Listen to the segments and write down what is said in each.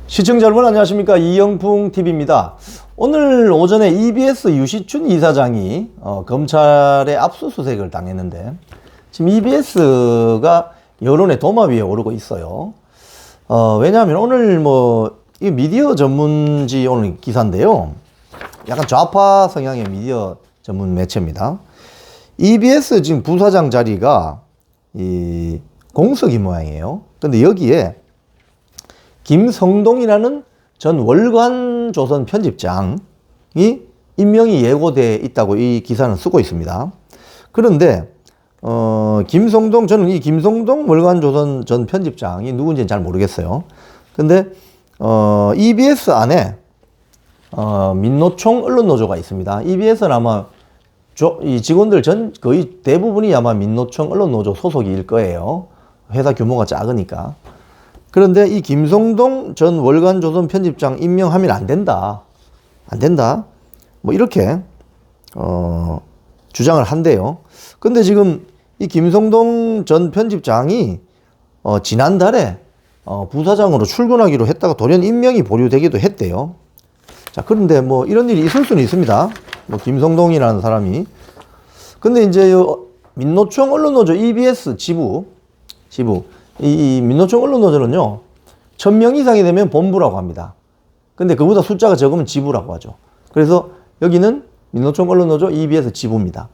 시청자 여러분 안녕하십니까, 이영풍TV입니다. 오늘 오전에 EBS 유시춘 이사장이 검찰의 압수수색을 당했는데, 지금 EBS가 여론의 도마 위에 오르고 있어요. 왜냐하면 오늘 이 미디어 전문지 오늘 기사인데요, 약간 좌파 성향의 미디어 전문 매체입니다. EBS 지금 부사장 자리가 이 공석이 모양이에요. 근데 여기에 김성동이라는 전 월간조선 편집장이 임명이 예고돼 있다고 이 기사는 쓰고 있습니다. 그런데 저는 이 김성동 월간조선 전 편집장이 누군지는 잘 모르겠어요. 근데 EBS 안에 민노총 언론노조가 있습니다. EBS는 아마 이 직원들 거의 대부분이 아마 민노총 언론노조 소속일 거예요. 회사 규모가 작으니까. 그런데 이 김성동 전 월간조선 편집장 임명하면 안 된다. 이렇게 주장을 한대요. 근데 지금 이 김성동 전 편집장이 지난달에 부사장으로 출근하기로 했다가 돌연 임명이 보류되기도 했대요. 자, 그런데 이런 일이 있을 수는 있습니다. 김성동이라는 사람이. 근데 이제 민노총 언론노조 EBS 지부 이 민노총 언론노조는요, 1000명 이상이 되면 본부라고 합니다. 근데 그보다 숫자가 적으면 지부라고 하죠. 그래서 여기는 민노총 언론노조 EBS 지부입니다.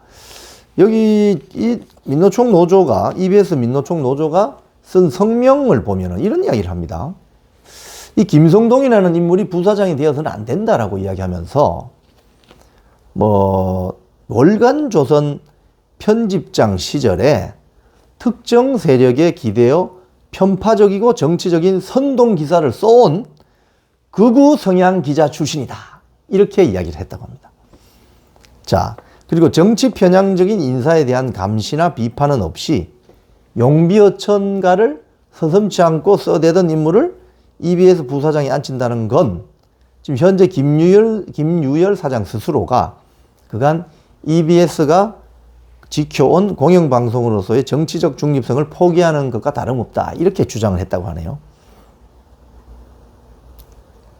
여기 이 민노총 노조가, EBS 민노총 노조가 쓴 성명을 보면은 이런 이야기를 합니다. 이 김성동이라는 인물이 부사장이 되어서는 안 된다라고 이야기하면서 월간조선 편집장 시절에 특정 세력에 기대어 편파적이고 정치적인 선동 기사를 써온 극우 성향 기자 출신이다. 이렇게 이야기를 했다고 합니다. 자, 그리고 정치 편향적인 인사에 대한 감시나 비판은 없이 용비어천가를 서슴지 않고 써대던 인물을 EBS 부사장에 앉힌다는 건 지금 현재 김유열 사장 스스로가 그간 EBS가 지켜온 공영방송으로서의 정치적 중립성을 포기하는 것과 다름없다. 이렇게 주장을 했다고 하네요.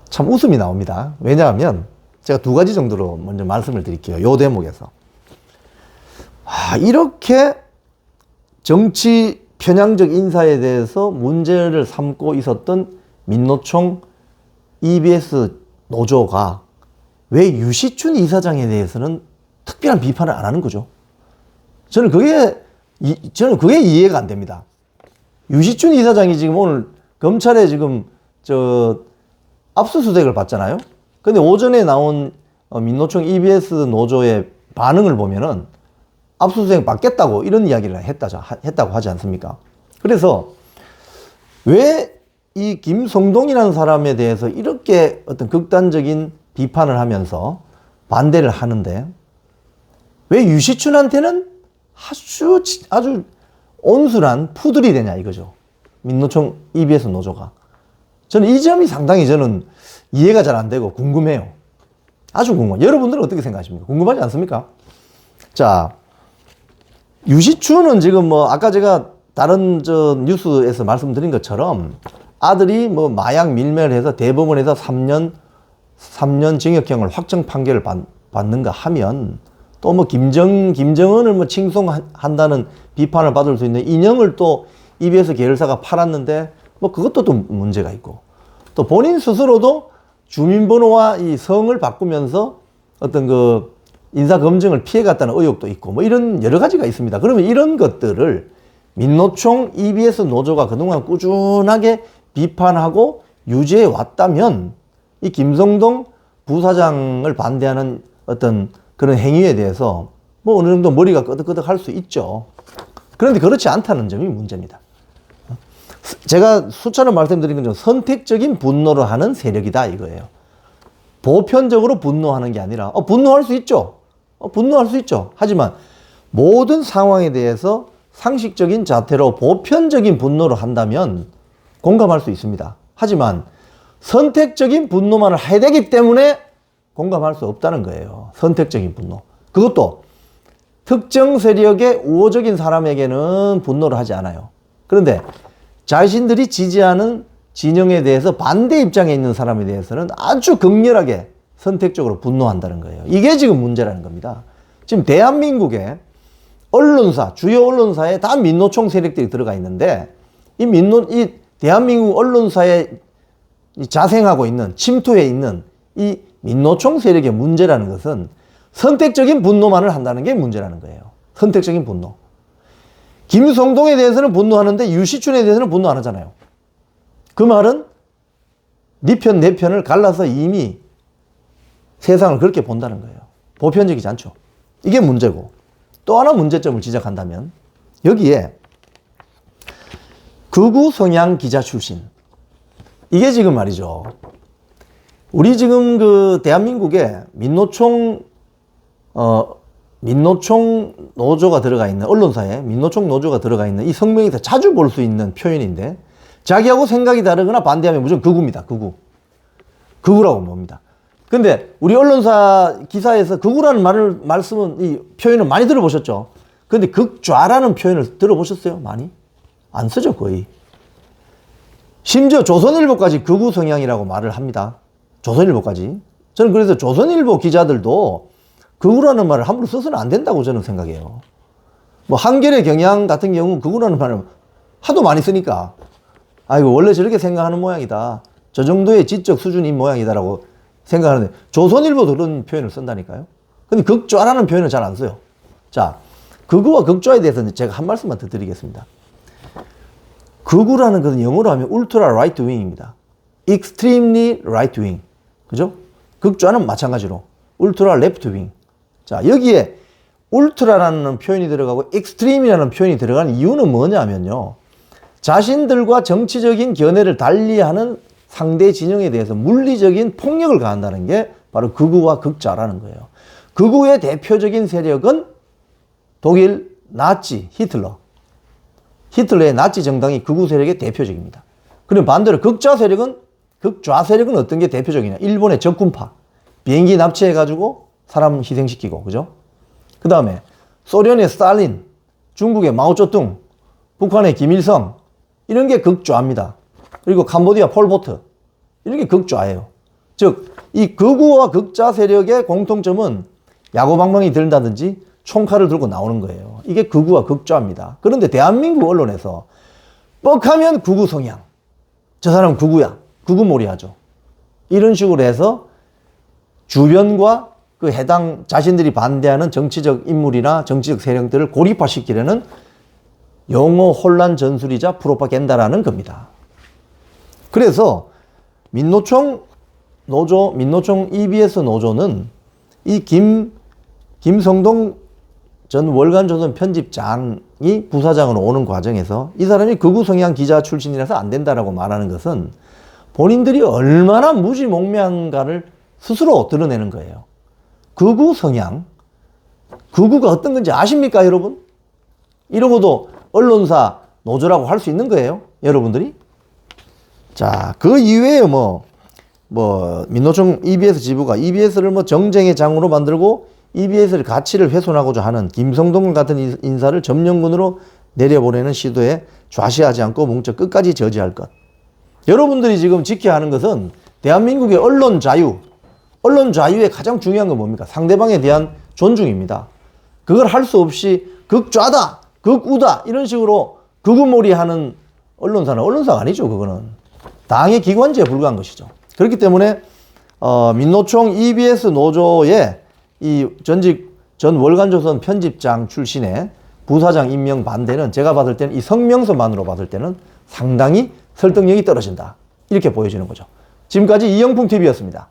참 웃음이 나옵니다. 왜냐하면 제가 두 가지 정도로 먼저 말씀을 드릴게요. 이 대목에서. 이렇게 정치 편향적 인사에 대해서 문제를 삼고 있었던 민노총 EBS 노조가 왜 유시춘 이사장에 대해서는 특별한 비판을 안 하는 거죠? 저는 그게 이해가 안 됩니다. 유시춘 이사장이 지금 오늘 검찰에 지금 압수수색을 받잖아요. 근데 오전에 나온 민노총 EBS 노조의 반응을 보면은 압수수색 받겠다고 이런 이야기를 했다고 하지 않습니까? 그래서 왜 이 김성동이라는 사람에 대해서 이렇게 어떤 극단적인 비판을 하면서 반대를 하는데 왜 유시춘한테는 아주 온순한 푸들이 되냐 이거죠. 민노총 EBS 노조가. 저는 이 점이 상당히 이해가 잘 안 되고 궁금해요. 아주 궁금해요. 여러분들은 어떻게 생각하십니까? 궁금하지 않습니까? 자, 유시춘은 지금 아까 제가 다른 뉴스에서 말씀드린 것처럼 아들이 마약 밀매를 해서 대법원에서 3년 징역형을 확정 판결을 받는가 하면 또 김정은을 칭송한다는 비판을 받을 수 있는 인형을 또 EBS 계열사가 팔았는데 그것도 또 문제가 있고, 또 본인 스스로도 주민번호와 이 성을 바꾸면서 어떤 인사검증을 피해갔다는 의혹도 있고 이런 여러 가지가 있습니다. 그러면 이런 것들을 민노총 EBS 노조가 그동안 꾸준하게 비판하고 유지해 왔다면 이 김성동 부사장을 반대하는 어떤 그런 행위에 대해서 어느 정도 머리가 끄덕끄덕 할 수 있죠. 그런데 그렇지 않다는 점이 문제입니다. 제가 수차례 말씀드린 건 선택적인 분노를 하는 세력이다 이거예요. 보편적으로 분노하는 게 아니라 분노할 수 있죠. 분노할 수 있죠. 하지만 모든 상황에 대해서 상식적인 자태로 보편적인 분노를 한다면 공감할 수 있습니다. 하지만 선택적인 분노만을 해야 되기 때문에 공감할 수 없다는 거예요. 선택적인 분노. 그것도 특정 세력의 우호적인 사람에게는 분노를 하지 않아요. 그런데 자신들이 지지하는 진영에 대해서 반대 입장에 있는 사람에 대해서는 아주 극렬하게 선택적으로 분노한다는 거예요. 이게 지금 문제라는 겁니다. 지금 대한민국의 언론사, 주요 언론사에 다 민노총 세력들이 들어가 있는데 이 대한민국 언론사에 자생하고 있는, 침투해 있는 이 민노총 세력의 문제라는 것은 선택적인 분노만을 한다는 게 문제라는 거예요. 선택적인 분노. 김성동에 대해서는 분노하는데 유시춘에 대해서는 분노 안 하잖아요. 그 말은 네 편, 내 편을 갈라서 이미 세상을 그렇게 본다는 거예요. 보편적이지 않죠. 이게 문제고, 또 하나 문제점을 지적한다면 여기에 극우 성향 기자 출신, 이게 지금 말이죠. 우리 지금 그 대한민국에 민노총 노조가 들어가 있는, 언론사에 민노총 노조가 들어가 있는 이 성명에서 자주 볼 수 있는 표현인데, 자기하고 생각이 다르거나 반대하면 무조건 극우입니다. 극우라고 봅니다. 근데 우리 언론사 기사에서 극우라는 말씀은, 이 표현을 많이 들어보셨죠? 근데 극좌라는 표현을 들어보셨어요? 많이? 안 쓰죠, 거의. 심지어 조선일보까지 극우 성향이라고 말을 합니다. 조선일보까지. 저는 그래서 조선일보 기자들도 극우라는 말을 함부로 써서는 안 된다고 저는 생각해요. 뭐 한겨레 경향 같은 경우는 극우라는 말을 하도 많이 쓰니까, 아이고 원래 저렇게 생각하는 모양이다, 저 정도의 지적 수준인 모양이다라고 생각하는데, 조선일보도 그런 표현을 쓴다니까요. 근데 극좌라는 표현을 잘 안 써요. 자, 극우와 극좌에 대해서는 제가 한 말씀만 더 드리겠습니다. 극우라는 것은 영어로 하면 울트라 라이트 윙입니다. extremely right wing. 그죠? 극좌는 마찬가지로 울트라 레프트 윙. 자, 여기에 울트라라는 표현이 들어가고 extreme이라는 표현이 들어가는 이유는 뭐냐면요, 자신들과 정치적인 견해를 달리하는 상대 진영에 대해서 물리적인 폭력을 가한다는 게 바로 극우와 극좌라는 거예요. 극우의 대표적인 세력은 독일 나치 히틀러의 나치 정당이 극우 세력의 대표적입니다. 그럼 반대로 극좌 세력은 어떤 게 대표적이냐? 일본의 적군파, 비행기 납치해가지고 사람 희생시키고, 그죠? 그 다음에 소련의 스탈린, 중국의 마오쩌둥, 북한의 김일성, 이런 게 극좌입니다. 그리고 캄보디아 폴포트, 이런 게 극좌예요. 즉, 이 극우와 극좌 세력의 공통점은 야구방망이 들다든지 총칼을 들고 나오는 거예요. 이게 극우와 극좌입니다. 그런데 대한민국 언론에서 뻑하면 극우 성향, 저 사람은 극우야, 극우몰이 하죠. 이런 식으로 해서 주변과 그 해당 자신들이 반대하는 정치적 인물이나 정치적 세력들을 고립화시키려는 용어 혼란 전술이자 프로파간다라는 겁니다. 그래서 민노총 EBS 노조는 이 김성동 전 월간조선 편집장이 부사장으로 오는 과정에서 이 사람이 극우 성향 기자 출신이라서 안 된다라고 말하는 것은 본인들이 얼마나 무지몽매한가를 스스로 드러내는 거예요. 극우 성향, 극우가 어떤 건지 아십니까, 여러분? 이러고도 언론사 노조라고 할 수 있는 거예요, 여러분들이? 자, 그 이외에 민노총 EBS 지부가 EBS를 정쟁의 장으로 만들고 EBS를 가치를 훼손하고자 하는 김성동 같은 인사를 점령군으로 내려보내는 시도에 좌시하지 않고 뭉쳐 끝까지 저지할 것. 여러분들이 지금 지켜야 하는 것은 대한민국의 언론 자유의 가장 중요한 건 뭡니까? 상대방에 대한 존중입니다. 그걸 할 수 없이 극좌다, 극우다 이런 식으로 극우몰이 하는 언론사는 언론사가 아니죠. 그거는 당의 기관지에 불과한 것이죠. 그렇기 때문에 민노총 EBS 노조의 이 전 월간조선 편집장 출신의 부사장 임명 반대는 제가 받을 때는 이 성명서만으로 받을 때는 상당히 설득력이 떨어진다, 이렇게 보여지는 거죠. 지금까지 이영풍TV였습니다.